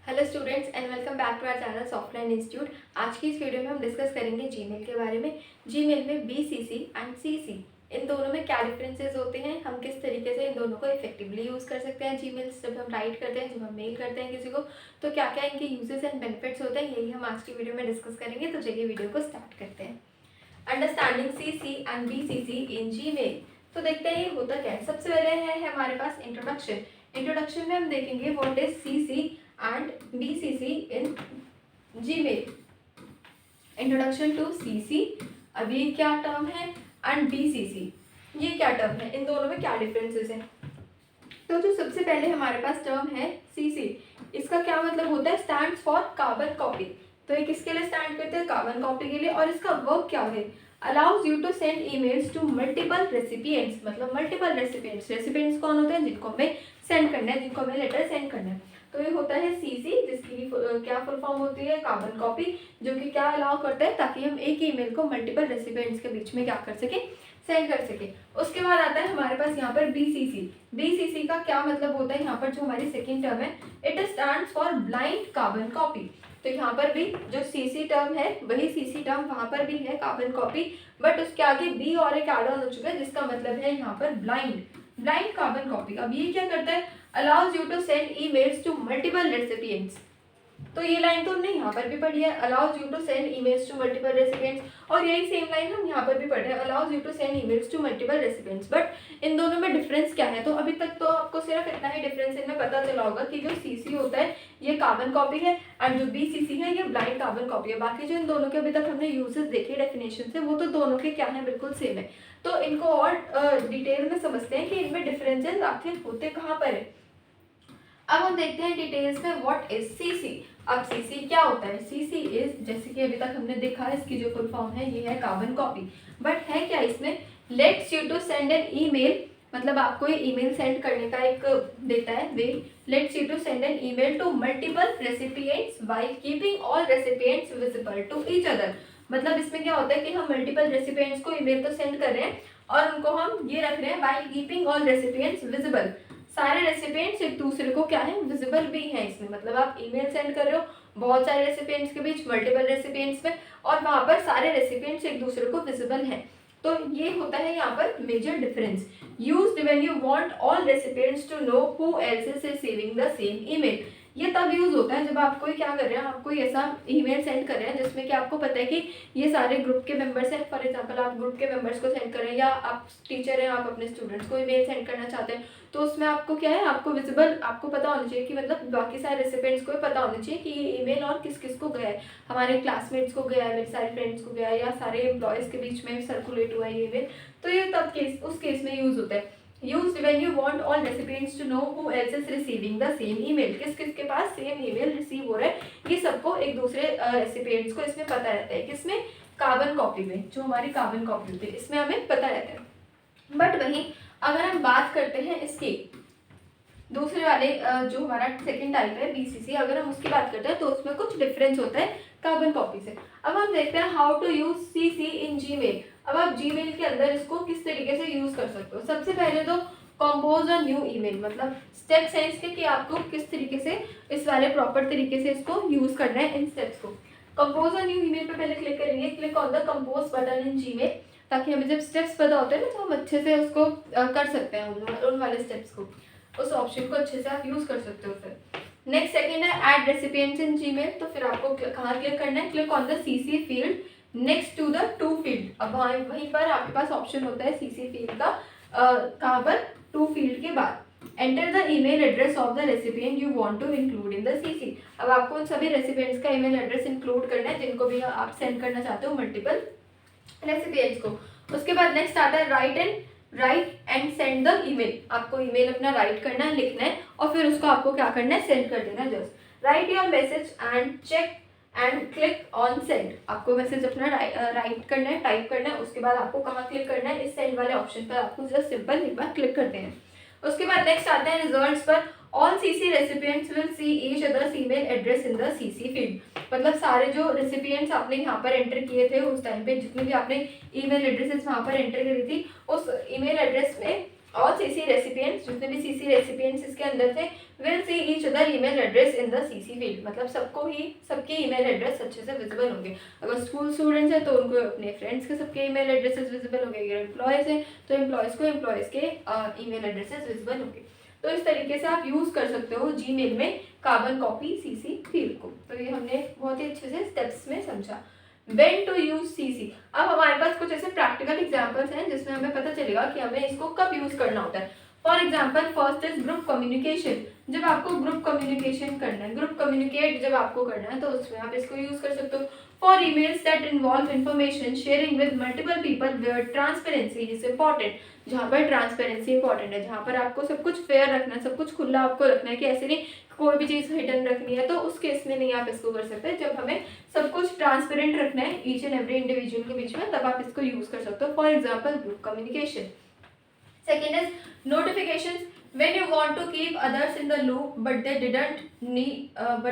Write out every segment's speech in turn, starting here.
Hello students and welcome back to our channel software institute. आज की इस video में हम डिस्कस करेंगे जीमेल के बारे में। जीमेल में बीसीसी एंड सीसी इन दोनों में क्या डिफरेंसेस होते हैं, हम किस तरीके से इन दोनों को इफेक्टिवली यूज़ कर सकते हैं। जीमेल्स जब हम राइट करते हैं, जब हम मेल करते हैं किसी को, तो क्या क्या इनके यूजेस एंड बेनिफिट्स होते हैं, यही हम आज की वीडियो में डिस्कस करेंगे। तो चलिए वीडियो को स्टार्ट करते हैं। Understanding CC and BCC in Gmail. तो देखते हैं ये होता क्या है। सबसे पहले है हमारे पास इंट्रोडक्शन। इंट्रोडक्शन में हम देखेंगे what is CC and BCC in Gmail. Introduction to CC, अब ये क्या टर्म है, एंड बीसीसी ये क्या टर्म है, इन दोनों में क्या डिफरेंसेस हैं। तो जो सबसे पहले हमारे पास टर्म है सीसी, इसका क्या मतलब होता है, स्टैंड्स फॉर कार्बन कॉपी। तो ये किसके लिए स्टैंड करते हैं, कार्बन कॉपी के लिए। और इसका वर्क क्या है, allows you to send emails to multiple recipients. मतलब मल्टीपल रेसिपिएंट्स, रेसिपिएंट्स कौन होते हैं, जिनको हमें सेंड करना है, जिनको हमें लेटर सेंड करना है। तो ये होता है सीसी, जिसकी क्या फुल फॉर्म होती है, कार्बन कॉपी, जो कि क्या अलाउ करता है, ताकि हम एक ईमेल को मल्टीपल रेसिपिएंट्स के बीच में क्या कर सके, सेंड कर सके। उसके बाद आता है हमारे पास यहाँ पर बीसीसी। बीसीसी का क्या मतलब होता है, यहाँ पर जो हमारी सेकेंड टर्म है, it stands for blind carbon copy. तो यहाँ पर भी जो सीसी टर्म है वही सीसी टर्म वहां पर भी है, कार्बन कॉपी, बट उसके आगे बी और एक एड ऑन हो चुका है, जिसका मतलब है यहाँ पर ब्लाइंड कार्बन कॉपी। अब ये क्या करता है, allows you to send emails to multiple recipients. तो ये लाइन तो हमने यहाँ पर भी पढ़ी है, allows you to send emails to multiple recipients, और यही सेम लाइन हम यहाँ पर भी पढ़ रहे हैं, allows you to send emails to multiple recipients. But इन दोनों में डिफरेंस क्या है, तो अभी तक तो आपको सिर्फ इतना ही डिफरेंस इनमें पता चला होगा कि जो सीसी होता है ये कार्बन कॉपी है, एंड जो बीसीसी है ये ब्लाइंड कार्बन कॉपी है। बाकी जो इन दोनों के अभी तक हमने यूजेस देखे डेफिनेशन से, वो तो दोनों के क्या है, बिल्कुल सेम है। तो इनको और डिटेल में समझते हैं कि इनमें डिफरेंसेस आखिर होते कहाँ पर है। अब हम देखते हैं डिटेल्स में व्हाट इज सीसी। अब सीसी क्या होता है, सीसी इज, जैसे कि अभी तक हमने देखा है, इसकी जो फुल फॉर्म है ये है कार्बन कॉपी। बट है क्या इसमें, lets you to send an email, मतलब आपको ये ईमेल सेंड करने का एक देता है way. Let's you to send an email to multiple recipients while keeping all recipients visible to each other. मतलब इसमें क्या होता है कि हम मल्टीपल रेसिपिएंट्स को ईमेल तो सेंड कर रहे हैं, और उनको हम ये रख रहे हैं while keeping all recipients visible. सारे रेसिपिएंट्स एक दूसरे को क्या है, विजिबल भी हैं इसमें। मतलब आप ईमेल सेंड कर रहे हो बहुत सारे रेसिपिएंट्स के बीच, मल्टीपल रेसिपिएंट्स में, और वहां पर सारे रेसिपिएंट्स एक दूसरे को विजिबल हैं। तो ये होता है यहाँ पर major difference. Used when you want all recipients to know who else is receiving the same email. ये तब यूज होता है जब आप कोई क्या कर रहे हैं, आप कोई ऐसा ईमेल सेंड कर रहे हैं जिसमें कि आपको पता है कि ये सारे ग्रुप के मेंबर्स हैं। फॉर एग्जांपल आप ग्रुप के मेंबर्स को सेंड कर रहे हैं, या आप टीचर हैं, आप अपने स्टूडेंट्स को ईमेल सेंड करना चाहते हैं, तो उसमें आपको क्या है, आपको विजिबल, आपको पता होना चाहिए कि मतलब बाकी सारे रेसिपिएंट्स को भी पता होना चाहिए कि ये ईमेल और किस किस को गया है। हमारे क्लासमेट्स को गया है, मेरे सारे फ्रेंड्स को गया है, या सारे एम्प्लॉयज़ के बीच में सर्कुलेट हुआ है ये ईमेल। तो ये तब केस, उस केस में यूज होता है। Used when you want all recipients to know who else is receiving the same email। किस किस के पास सेम ईमेल रिसीव हो रहा है, ये सबको एक दूसरे रेसिपिएंट्स को इसमें पता रहता है। किसमें, कार्बन कॉपी में, जो हमारी कार्बन कॉपी होती है इसमें हमें पता रहता है। बट वहीं अगर हम बात करते हैं इसकी दूसरे वाले जो हमारा सेकंड टाइप है बीसीसी, अगर हम उसकी बात करते हैं तो उसमें कुछ डिफरेंस होता है कार्बन कॉपी से। अब हम देखते हैं how to use CC in Gmail. अब आप जीमेल के अंदर इसको किस तरीके से यूज कर सकते हो। सबसे पहले तो कंपोज अ न्यू ईमेल, मतलब स्टेप्स हैं इसके कि आपको किस तरीके से इस वाले प्रॉपर तरीके से इसको यूज करना है। इन स्टेप्स को कंपोज अ न्यू ईमेल पे पहले क्लिक करेंगे, click on the compose button in Gmail, ताकि हमें जब स्टेप्स पता होते हैं ना, तो हम अच्छे से उसको कर सकते हैं, उन वाले स्टेप्स को, उस ऑप्शन को अच्छे से आप यूज कर सकते हो। फिर नेक्स्ट सेकंड है ऐड रेसिपिएंट्स इन जीमेल। तो फिर आपको कहाँ क्लिक करना है, click on the CC field next to the to field. अब वहीं पर आपके पास ऑप्शन होता है सीसी फील्ड का, कहाँ पर, टू फील्ड के बाद enter the email address of the recipient you want to include in the CC. अब आपको उन सभी रेसिपिएंट्स का ईमेल एड्रेस इंक्लूड करना है जिनको भी आप सेंड करना चाहते हो मल्टीपल रेसिपिएंट्स को। उसके बाद नेक्स्ट आता है right and send the email. आपको ईमेल अपना राइट करना है, लिखना है, और फिर उसको आपको क्या करना है, सेंड कर देना है। Just write your message and check and click on send. आपको मैसेज अपना राइट करना है, टाइप करना है, उसके बाद आपको कहाँ क्लिक करना है, इस सेंड वाले ऑप्शन पर आपको जस्ट सिंपल एक बार क्लिक करते हैं। उसके बाद नेक्स्ट आते हैं रिजल्ट्स पर। All CC recipients will see each others email address in the CC field. मतलब सारे जो रेसिपिएंट्स आपने यहाँ पर एंटर किए थे उस टाइम पे, जितने भी आपने ईमेल एड्रेसेस वहाँ पर एंटर करी थी, उस ईमेल एड्रेस में ऑल सीसी रेसिपिएंट्स, जितने भी सीसी रेसिपिएंट्स इसके अंदर थे, will see each other email address in the CC field, मतलब सबको ही सबके ईमेल एड्रेस अच्छे से विजिबल होंगे। अगर स्कूल स्टूडेंट्स हैं तो उनको अपने फ्रेंड्स के सबके ईमेल एड्रेसेस विजिबल होंगे, अगर एम्प्लॉयज़ हैं तो एम्प्लॉयज़ को एम्प्लॉयज़ के ईमेल एड्रेसेस विजिबल होंगे। तो इस तरीके से आप यूज़ कर सकते हो जीमेल में कार्बन कॉपी सीसी फील्ड को। तो ये हमने बहुत ही अच्छे से स्टेप्स में समझा। When to use CC, अब हमारे पास कुछ ऐसे प्रैक्टिकल एग्जांपल्स हैं जिसमें हमें पता चलेगा कि हमें इसको कब यूज़ करना होता है। For example first is group communication, जब आपको ग्रुप कम्युनिकेशन करना है, ग्रुप कम्युनिकेट जब आपको करना है तो उसमें आप इसको यूज़ कर सकते हो। For emails that involve information sharing with multiple people where transparency is important, जहाँ पर ट्रांसपेरेंसी इंपॉर्टेंट है, जहाँ पर आपको सब कुछ फेयर रखना है, सब कुछ खुला आपको रखना है कि ऐसे नहीं कोई भी चीज़ हिडन रखनी है, तो उस केस में नहीं आप इसको कर सकते। जब हमें सब कुछ ट्रांसपेरेंट रखना है ईच एंड एवरी इंडिविजुअल के बीच में, तब आप इसको यूज़ कर सकते हो। For example group communication. Second is notifications, when you want to keep others in the loop but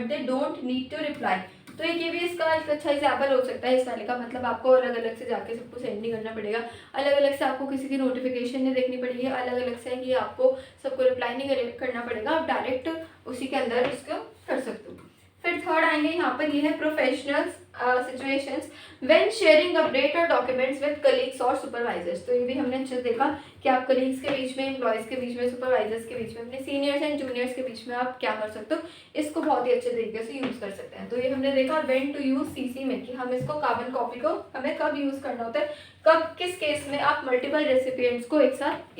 they don't need to reply। तो ये भी इसका एक अच्छा एग्जाम्पल हो सकता है इस वाले का, मतलब आपको अलग अलग से जाके सबको सेंड नहीं करना पड़ेगा, अलग अलग से आपको किसी की नोटिफिकेशन नहीं देखनी पड़ेगी, अलग अलग से कि आपको सबको रिप्लाई नहीं करना पड़ेगा, आप डायरेक्ट उसी के अंदर इसको कर सकते हो। फिर थर्ड आएंगे यहाँ पर, ये है professional situations when sharing update और डॉक्यूमेंट्स विद कलीग्स और सुपरवाइजर्स। तो ये भी हमने अच्छे से देखा कि आप कलीग्स के बीच में, एम्प्लॉयज़ के बीच में, सुपरवाइजर्स के बीच में, अपने सीनियर्स एंड जूनियर्स के बीच में आप क्या कर सकते हो, इसको बहुत ही अच्छे तरीके से यूज़ कर सकते हैं। तो ये हमने देखा व्हेन टू यूज़ सीसी में कि हम इसको कार्बन कॉपी को हमें कब यूज़ करना होता है, कब किस केस में आप मल्टीपल रेसिपिएंट्स को एक साथ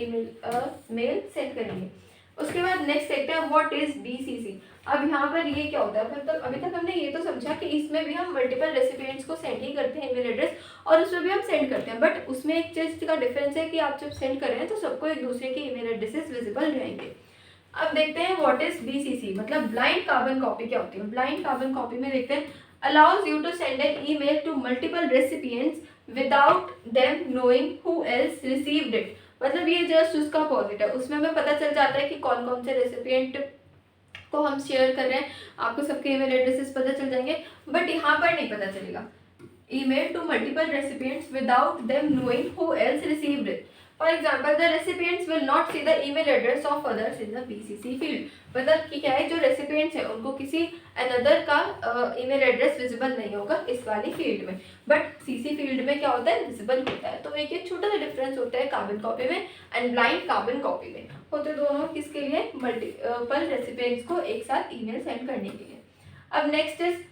मेल सेंड करेंगे। उसके बाद नेक्स्ट देखते हैं व्हाट इज BCC। अब यहाँ पर ये क्या होता है, मतलब अभी तक हमने ये तो समझा कि इसमें भी हम मल्टीपल रेसिपिएंट्स को सेंड ही करते हैं ईमेल एड्रेस, और उसमें भी हम सेंड करते हैं, बट उसमें एक चीज़ का डिफरेंस है कि आप जब सेंड कर रहे हैं तो सबको एक दूसरे के ईमेल एड्रेसेस विजिबल रहेंगे। अब देखते हैं व्हाट इज BCC, मतलब ब्लाइंड कार्बन कॉपी क्या होती है। ब्लाइंड कार्बन कॉपी में देखते हैं allows you to send an email to multiple recipients without them knowing who else received it, मतलब ये जस्ट उसका अपोजिट है। उसमें हमें पता चल जाता है कि कौन कौन से रेसिपिएंट को हम शेयर कर रहे हैं, आपको सबके ईमेल एड्रेसेस पता चल जाएंगे, बट यहाँ पर नहीं पता चलेगा। Email to multiple recipients without them knowing who else received it. For example the recipients will not see the email address of others in the BCC field, मतलब कि क्या है, जो रेसिपिएंट्स हैं उनको किसी अनदर का ईमेल एड्रेस विजिबल नहीं होगा इस वाली फील्ड में, बट CC फील्ड में क्या होता है, विजिबल होता है। तो एक छोटा सा डिफरेंस होता है कार्बन कॉपी में एंड ब्लाइंड कार्बन कॉपी में, होते दोनों किसके लिए, मल्टीपल रेसिपिएंट्स को एक साथ ईमेल सेंड करने के लिए। अब next is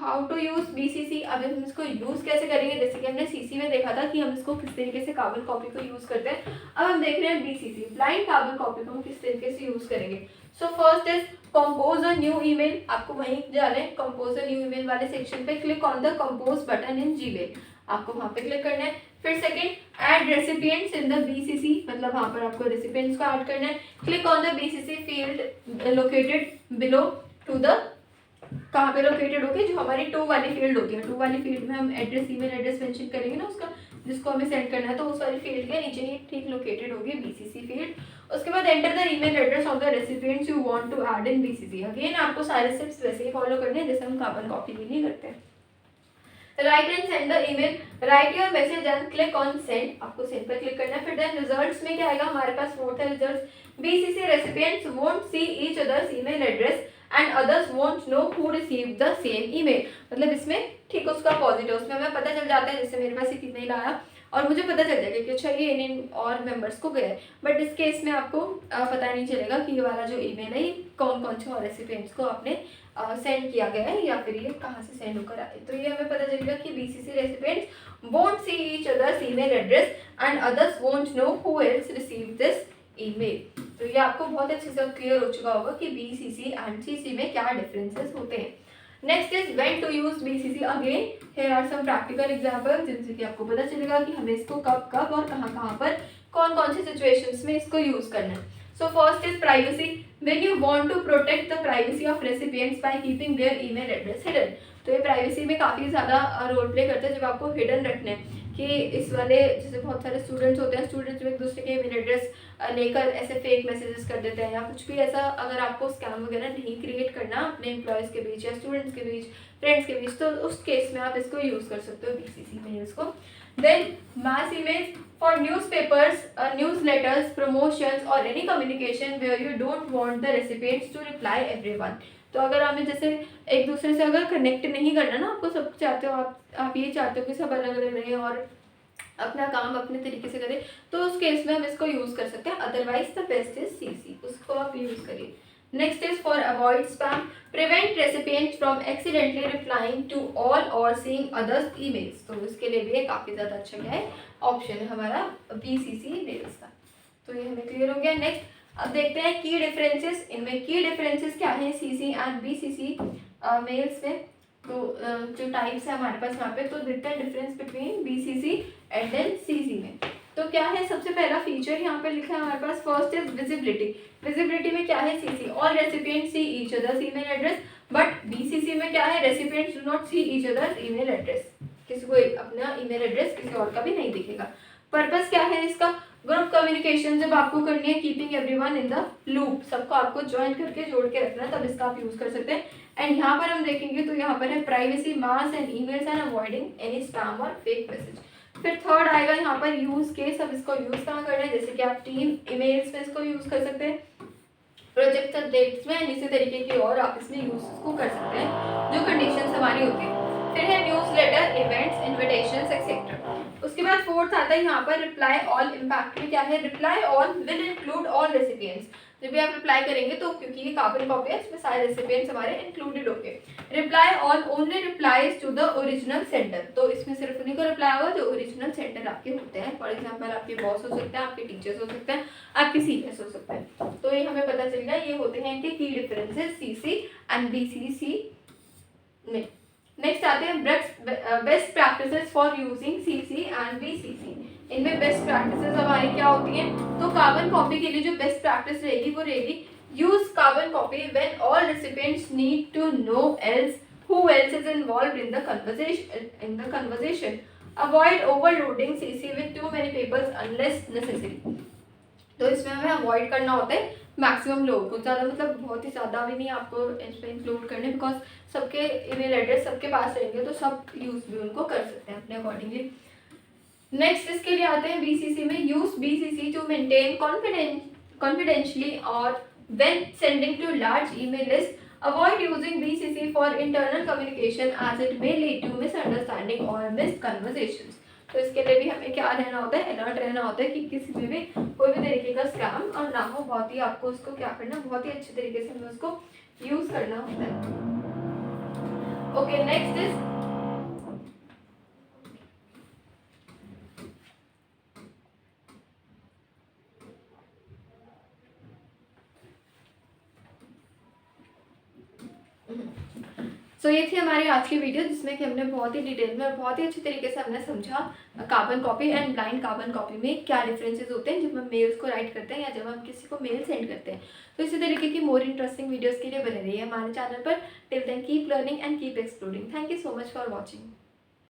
how to use BCC। अब हम इसको यूज़ कैसे करेंगे, जैसे कि हमने CC में देखा था कि हम इसको किस तरीके से कार्बन कॉपी को यूज़ करते हैं, अब हम देख रहे हैं BCC ब्लाइंड कार्बन कॉपी को हम किस तरीके से यूज़ करेंगे। सो first is compose a new email, आपको वहीं जाना है कंपोज अ न्यू ईमेल वाले सेक्शन पे, click on the compose button in Gmail, आपको वहाँ पे क्लिक करना है। फिर second add recipients in the BCC, मतलब वहाँ पर आपको रेसिपिएंट्स को ऐड करना है, click on the BCC field located below to the, कहाँ पे लोकेटेड होगी, जो हमारी 2 वाली फील्ड होती है, 2 वाली फील्ड में हम एड्रेस ईमेल एड्रेस मेंशन करेंगे ना उसका, जिसको हमें सेंड करना है, तो उस वाली फील्ड के नीचे ही ठीक लोकेटेड होगी BCC फील्ड। उसके बाद enter the email address of the recipients you want to add in BCC। Again आपको सारे स्टेप्स वैसे ही फॉलो करने हैं जैसे हम कार्बन कॉपी के लिए करते हैं। Right and send the email, right your message and click on send, आपको सेंड पर क्लिक करना है। फिर देन रिजल्ट्स में क्या आएगा, हमारे पास वोट है results, BCC recipients won't see each others email address and others won't know who receive the same email, मतलब इसमें ठीक उसका पॉजिटिव, उसमें हमें पता चल जाता है, जैसे मेरे पास एक ईमेल आया और मुझे पता चल जाएगा कि अच्छा ये इन और मेंबर्स को गया है, बट इस केस में आपको पता नहीं चलेगा कि ये वाला जो ईमेल है कौन कौन से और रेसिपिएंट्स को आपने सेंड किया गया है या फिर ये कहाँ से सेंड होकर आए। तो ये हमें पता चलेगा कि BCC recipients won't see each others email address and others won't know who else receive this email. तो ये आपको बहुत अच्छे से क्लियर हो चुका होगा कि BCC एंड CC में क्या डिफरेंसेस होते हैं। Next is when to use BCC। Again here are some practical examples जिनसे कि आपको पता चलेगा कि हमें इसको कब कब और कहाँ कहाँ पर कौन कौन से सिचुएशंस में इसको यूज करना है। So first is privacy, when you want to protect the privacy of recipients by keeping their email address hidden. तो ये प्राइवेसी में काफ़ी ज़्यादा रोल प्ले करता है जब आपको हिडन रखना है कि इस वाले जैसे बहुत सारे स्टूडेंट्स होते हैं, स्टूडेंट्स एक दूसरे के ईमेल एड्रेस लेकर ऐसे फेक मैसेजेस कर देते हैं या कुछ भी ऐसा। अगर आपको स्कैम वगैरह नहीं क्रिएट करना अपने एम्प्लॉयज़ के बीच या स्टूडेंट्स के बीच, फ्रेंड्स के बीच, तो उस केस में आप इसको यूज़ कर सकते हो BCC मेल्स को। Then mass emails for newspapers, newsletters, promotions or any communication where you don't want the recipients to reply everyone। तो अगर हमें जैसे एक दूसरे से अगर कनेक्ट नहीं करना ना, आपको सब चाहते हो, आप ये चाहते हो कि सब अलग अलग रहें और अपना काम अपने तरीके से करें, तो उस केस में हम इसको यूज़ कर सकते हैं। Otherwise the best is CC, उसको आप यूज़ करिए। Next is for avoid spam, prevent recipient from accidentally replying to all और सीइंग अदर्स ईमेल्स। तो इसके लिए भी काफ़ी ज़्यादा अच्छा क्या है ऑप्शन है हमारा BCC मेल्स का। तो ये हमें क्लियर हो गया। नेक्स्ट अब देखते हैं की डिफरेंसेस। इनमें की डिफरेंसेस क्या है CC एंड BCC मेल्स में। तो जो टाइप्स है हमारे पास यहाँ पे, तो देखते हैं difference between BCC and then CC में। तो क्या है सबसे पहला फीचर यहाँ पे लिखा है हमारे पास, फर्स्ट इज विजिबिलिटी। विजिबिलिटी में क्या है CC all recipients see each others email address, but BCC में क्या है recipients do not see each others email address. किसी को अपना ईमेल एड्रेस किसी और का भी नहीं दिखेगा। पर्पस क्या है इसका, ग्रुप कम्युनिकेशन जब आपको करनी है, keeping everyone in the loop, सबको आपको ज्वाइन करके जोड़ के रखना है, तब इसका आप यूज कर सकते हैं। एंड यहाँ पर हम देखेंगे तो यहाँ पर है privacy, mass and emails and avoiding any spam और फेक मैसेज। फिर थर्ड आएगा यहाँ पर यूज केस। अब इसको यूज कहाँ करना है, जैसे कि आप टीम ईमेल्स में इसको यूज कर सकते हैं, प्रोजेक्ट अपडेट्स में, इसी तरीके की और आप इसमें यूज को कर सकते हैं जो कंडीशंस हमारी होती है। फिर है न्यूज़लेटर, इवेंट्स, इन्विटेशंस एक्सेट्रा। उसके बाद फोर्थ आता है यहाँ पर रिप्लाई ऑल। इम्पैक्ट में क्या है, reply all will include all recipients. जब भी आप रिप्लाई करेंगे तो क्योंकि ये कार्बन कॉपी है, इसमें सारे रेसिपिएंट्स हमारे इंक्लूडेड होंगे। Reply all only replies to the original sender. तो इसमें सिर्फ उन्हीं को रिप्लाई होगा जो ओरिजिनल सेंडर आपके होते हैं। फॉर एग्जाम्पल आपके बॉस हो सकते हैं, आपके टीचर्स हो सकते हैं, आपके सीनियर्स हो सकते हैं। तो ये हमें पता चल गया, ये होते हैं इनके की डिफरेंसेस CC एंड BCC में। नेक्स्ट आते हैं best practices for using CC and BCC। इनमें बेस्ट प्रैक्टिसेस हमारी क्या होती हैं, तो कार्बन कॉपी के लिए जो बेस्ट प्रैक्टिस रहेगी वो रहेगी use carbon copy when all recipients need to know else who else is involved in the conversation. Avoid overloading CC with too many papers unless necessary. तो इसमें हमें अवॉइड करना होता है मैक्सिमम लोगों को, ज़्यादा मतलब बहुत ही ज़्यादा भी नहीं आपको इसमें इंक्लूड करने, बिकॉज सबके ईमेल एड्रेस सबके पास रहेंगे तो सब यूज़ भी उनको कर सकते हैं अपने अकॉर्डिंगली। नेक्स्ट इसके लिए आते हैं BCC में, use BCC to maintain confidentially और when sending to large email list. Avoid using BCC for internal communication as it may lead to misunderstanding और मिस्ड कन्वर्सेशंस। तो इसके लिए भी हमें क्या रहना होता है, अलर्ट रहना होता है कि किसी में भी कोई भी तरीके का स्कैम और ना हो। बहुत ही आपको उसको क्या करना, बहुत ही अच्छे तरीके से हमें उसको यूज करना होता है। ओके नेक्स्ट इज सो ये थी हमारी आज की वीडियो, जिसमें कि हमने बहुत ही डिटेल में और बहुत ही अच्छे तरीके से हमने समझा carbon copy and blind carbon copy में क्या डिफरेंसेस होते हैं जब हम मेल्स को राइट करते हैं या जब हम किसी को मेल सेंड करते हैं। तो इसी तरीके की मोर इंटरेस्टिंग वीडियोज़ के लिए बने रहिए हमारे चैनल पर। Till then keep learning and keep exploring. Thank you so much for watching.